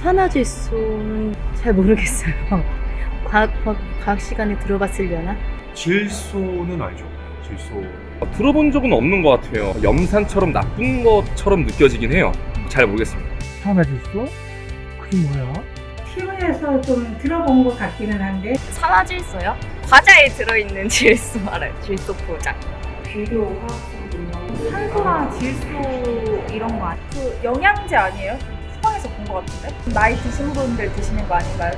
산화질소는 잘 모르겠어요. 과학 시간에 들어봤으려나? 질소는 알죠. 질소. 들어본 적은 없는 것 같아요. 염산처럼 나쁜 것처럼 느껴지긴 해요. 잘 모르겠습니다. 산화질소? 그게 뭐야? TV에서 좀 들어본 것 같기는 한데 산화질소요? 과자에 들어있는 질소 알아요? 질소 포장. 비료 화학성 산소랑 질소 이런 거 아니에요? 그 영양제 아니에요? 수방에서 본 것 같은데? 나이 드신 분들 드시는 거 아닌가요?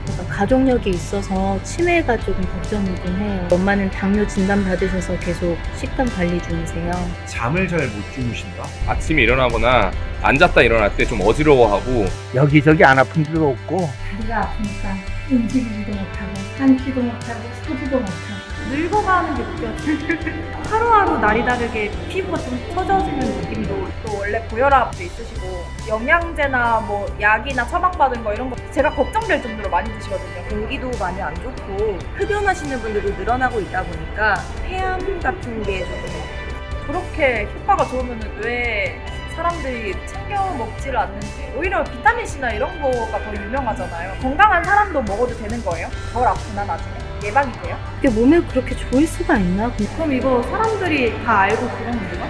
그러니까 가족력이 있어서 치매가 조금 걱정이긴 해요. 엄마는 당뇨 진단 받으셔서 계속 식단 관리 중이세요. 잠을 잘 못 주무신다? 아침에 일어나거나 앉았다 일어날 때 좀 어지러워하고 여기저기 안 아픈 데도 없고 다리가 아프니까 움직이지도 못하고 앉지도 못하고 서지도 못하고 늙어가는 게 느껴져요. 하루하루 날이 다르게 피부가 좀 처져지는 느낌도 또 원래 고혈압도 있으시고 영양제나 뭐 약이나 처방받은 거 이런 거 제가 걱정될 정도로 많이 드시거든요. 공기도 많이 안 좋고 흡연하시는 분들도 늘어나고 있다 보니까 폐암 같은 게 조금 그렇게 효과가 좋으면 왜 사람들이 챙겨 먹지를 않는지 오히려 비타민C나 이런 거가 더 유명하잖아요. 건강한 사람도 먹어도 되는 거예요? 덜 아프나 나중에? 예방이 돼요? 그게 몸에 그렇게 좋을 수가 있나? 그럼 이거 사람들이 다 알고 그런 건가?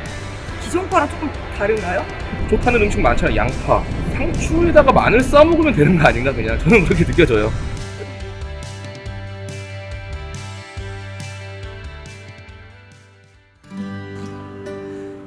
기존 거랑 조금 다른가요? 좋다는 음식 많잖아요. 양파. 상추에다가 마늘 싸 먹으면 되는 거 아닌가 그냥. 저는 그렇게 느껴져요.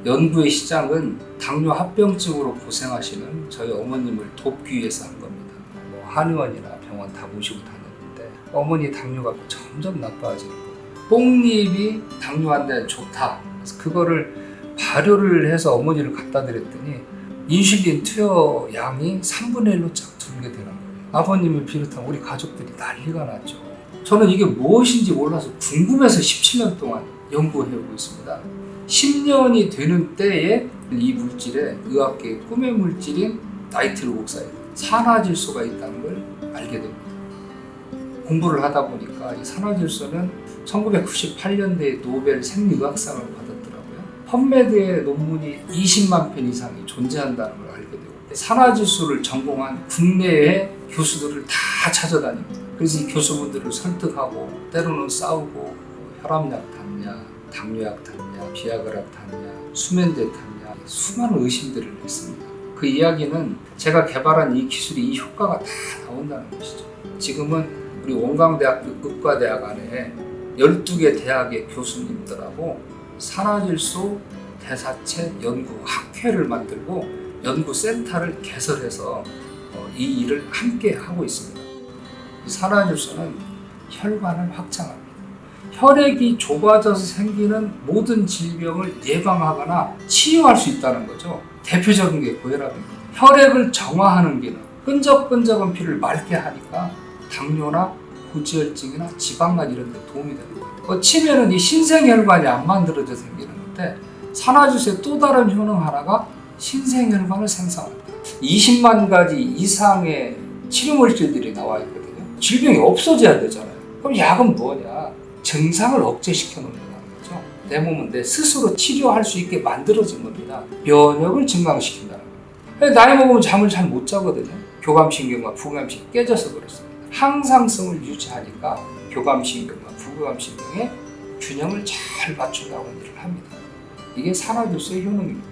연구의 시작은 당뇨 합병증으로 고생하시는 저희 어머님을 돕기 위해서 한 겁니다. 뭐 한의원이나 병원 다 모시고 다녔는데 어머니 당뇨가 점점 나빠지는 거예요. 뽕잎이 당뇨 환자에 좋다. 그래서 그거를 발효를 해서 어머니를 갖다 드렸더니 인슐린 투여 양이 3분의 1로 쫙 줄게 되는 거예요. 아버님을 비롯한 우리 가족들이 난리가 났죠. 저는 이게 무엇인지 몰라서 궁금해서 17년 동안 연구해오고 있습니다. 10년이 되는 때에 이 물질에 의학계의 꿈의 물질인 나이트로옥사이드, 산화질소가 있다는 걸 알게 됩니다. 공부를 하다 보니까 이 산화질소는 1998년대에 노벨 생리의학상을 받았더라고요. 펀메드의 논문이 20만 편 이상이 존재한다는 걸 알게 되고 산화질소를 전공한 국내의 교수들을 다 찾아다닙니다. 그래서 이 교수분들을 설득하고 때로는 싸우고 혈압약 탔냐, 당뇨약 탔냐, 비아그라 탔냐, 수면제 탔냐 수많은 의심들을 했습니다. 그 이야기는 제가 개발한 이 기술이 이 효과가 다 나온다는 것이죠. 지금은 우리 원광대학교 의과대학 안에 12개 대학의 교수님들하고 산화질소 대사체 연구 학회를 만들고 연구센터를 개설해서 이 일을 함께 하고 있습니다. 이 산화질소는 혈관을 확장합니다. 혈액이 좁아져서 생기는 모든 질병을 예방하거나 치유할 수 있다는 거죠. 대표적인 게 고혈압입니다. 혈액을 정화하는 기능, 끈적끈적한 피를 맑게 하니까 당뇨나 고지혈증이나 지방간 이런 데 도움이 되는 거예요. 치매는 이 신생혈관이 안 만들어져 생기는 건데 산화질소의 또 다른 효능 하나가 신생혈관을 생성합니다. 20만 가지 이상의 치료물질들이 나와 있거든요. 질병이 없어져야 되잖아요. 그럼 약은 뭐냐? 증상을 억제시켜 놓는다는 거죠. 내 몸은 내 스스로 치료할 수 있게 만들어진 겁니다. 면역을 증강시킨다는 겁니다. 나이 먹으면 잠을 잘 못 자거든요. 교감신경과 부교감신경이 깨져서 그렇습니다. 항상성을 유지하니까 교감신경과 부교감신경의 균형을 잘 맞춘다고 일을 합니다. 이게 산화질소의 효능입니다.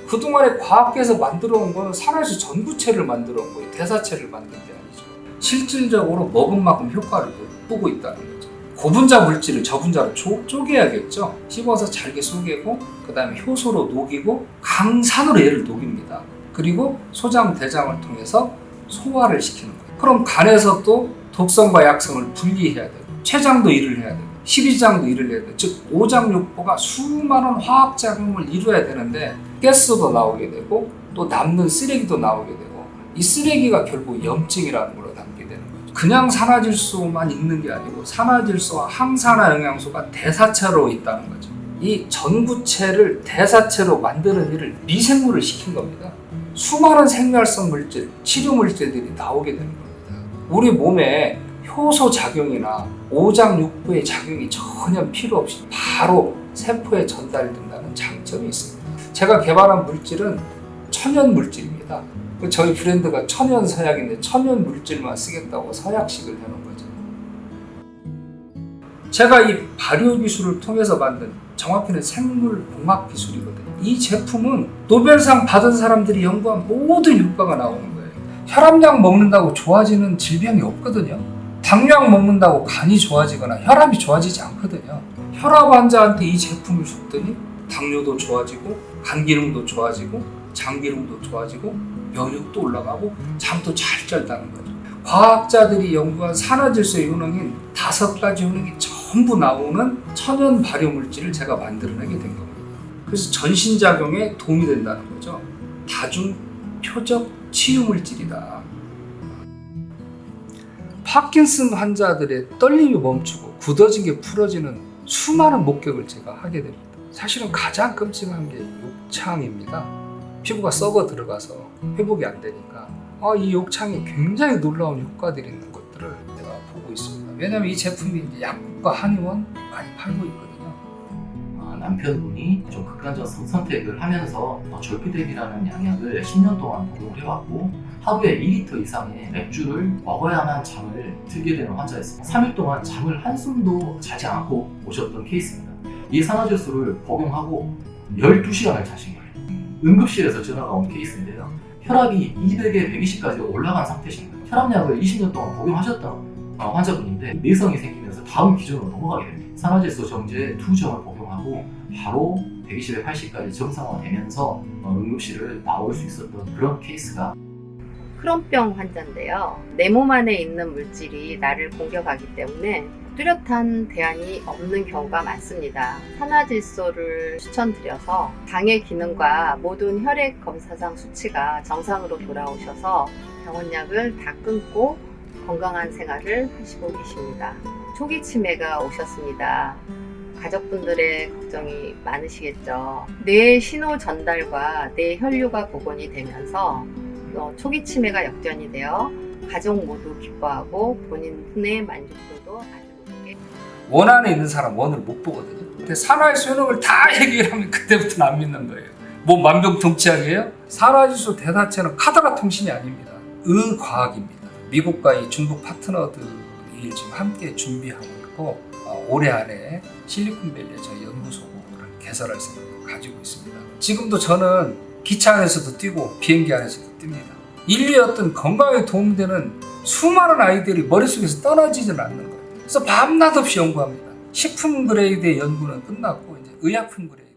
그동안에 과학계에서 만들어 온 거는 산화질소 전구체를 만들어 온 거예요. 대사체를 만든 게 아니죠. 실질적으로 먹은 만큼 효과를 보고 있다는 거죠. 고분자 물질을 저분자로 쪼개야겠죠. 씹어서 잘게 쪼개고 그 다음에 효소로 녹이고 강산으로 얘를 녹입니다. 그리고 소장, 대장을 통해서 소화를 시키는 거예요. 그럼 간에서 또 독성과 약성을 분리해야 되고 췌장도 일을 해야 되고 십이장도 일을 해야 되고 즉 오장육부가 수많은 화학작용을 이루어야 되는데 가스도 나오게 되고 또 남는 쓰레기도 나오게 되고 이 쓰레기가 결국 염증이라는 걸로 담게 되는 거죠. 그냥 산화질소만 있는 게 아니고 산화질소와 항산화 영양소가 대사체로 있다는 거죠. 이 전구체를 대사체로 만드는 일을 미생물을 시킨 겁니다. 수많은 생멸성 물질, 치료 물질들이 나오게 되는 겁니다. 우리 몸에 효소 작용이나 오장육부의 작용이 전혀 필요 없이 바로 세포에 전달된다는 장점이 있습니다. 제가 개발한 물질은 천연 물질입니다. 저희 브랜드가 천연 서약인데 천연 물질만 쓰겠다고 서약식을 해놓은 거죠. 제가 이 발효 기술을 통해서 만든 정확히는 생물 봉합 기술이거든요. 이 제품은 노벨상 받은 사람들이 연구한 모든 효과가 나오는 거예요. 혈압약 먹는다고 좋아지는 질병이 없거든요. 당뇨약 먹는다고 간이 좋아지거나 혈압이 좋아지지 않거든요. 혈압 환자한테 이 제품을 줬더니 당뇨도 좋아지고 간 기능도 좋아지고 장 기능도 좋아지고 면역도 올라가고 잠도 잘 잤다는 거죠. 과학자들이 연구한 산화질소의 효능인 5가지 효능이 전부 나오는 천연 발효 물질을 제가 만들어내게 된 겁니다. 그래서 전신작용에 도움이 된다는 거죠. 다중 표적 치유 물질이다. 파킨슨 환자들의 떨림이 멈추고 굳어진 게 풀어지는 수많은 목격을 제가 하게 됩니다. 사실은 가장 끔찍한 게 욕창입니다. 피부가 썩어 들어가서 회복이 안 되니까 이 욕창에 굉장히 놀라운 효과들이 있는 것들을 제가 보고 있습니다. 왜냐하면 이 제품이 이제 약국과 한의원 많이 팔고 있거든요. 남편분이 좀 극단적 선택을 하면서 졸피뎀이라는 양약을 10년 동안 복용을 해왔고 하루에 2리터 이상의 맥주를 먹어야만 잠을 들게 되는 환자였습니다. 3일 동안 잠을 한숨도 자지 않고 오셨던 케이스입니다. 이 산화질소를 복용하고 12시간을 자신 거예요. 응급실에서 전화가 온 케이스인데요. 혈압이 200에 120까지 올라간 상태신 거예요. 혈압약을 20년 동안 복용하셨던 환자분인데 내성이 생기면서 다음 기준으로 넘어가게 됩니다. 산화질소 정제 2정을 복용하고 바로 120에 80까지 정상화되면서 응급실을 나올 수 있었던 그런 케이스가 크론병 환자인데요. 내 몸 안에 있는 물질이 나를 공격하기 때문에 뚜렷한 대안이 없는 경우가 많습니다. 산화질소를 추천드려서 당의 기능과 모든 혈액 검사상 수치가 정상으로 돌아오셔서 병원약을 다 끊고 건강한 생활을 하시고 계십니다. 초기 치매가 오셨습니다. 가족분들의 걱정이 많으시겠죠. 뇌의 신호 전달과 뇌 혈류가 복원이 되면서 초기 치매가 역전이 되어 가족 모두 기뻐하고 본인의 만족도도 아주 높게. 원 안에 있는 사람 원을 못 보거든요. 근데 산화질소 효능을 다 얘기하면 그때부터는 안 믿는 거예요. 뭐 만병통치약이에요? 산화질소 대다체는 카더라 통신이 아닙니다. 의과학입니다. 미국과 이 중국 파트너들이 지금 함께 준비하고 있고 올해 안에 실리콘밸리에 저희 연구소를 개설할 생각을 가지고 있습니다. 지금도 저는 기차 안에서도 뛰고 비행기 안에서도 뜁니다. 인류의 어떤 건강에 도움되는 수많은 아이디어들이 머릿속에서 떠나지는 않는 거예요. 그래서 밤낮 없이 연구합니다. 식품 그레이드의 연구는 끝났고 이제 의약품 그레이드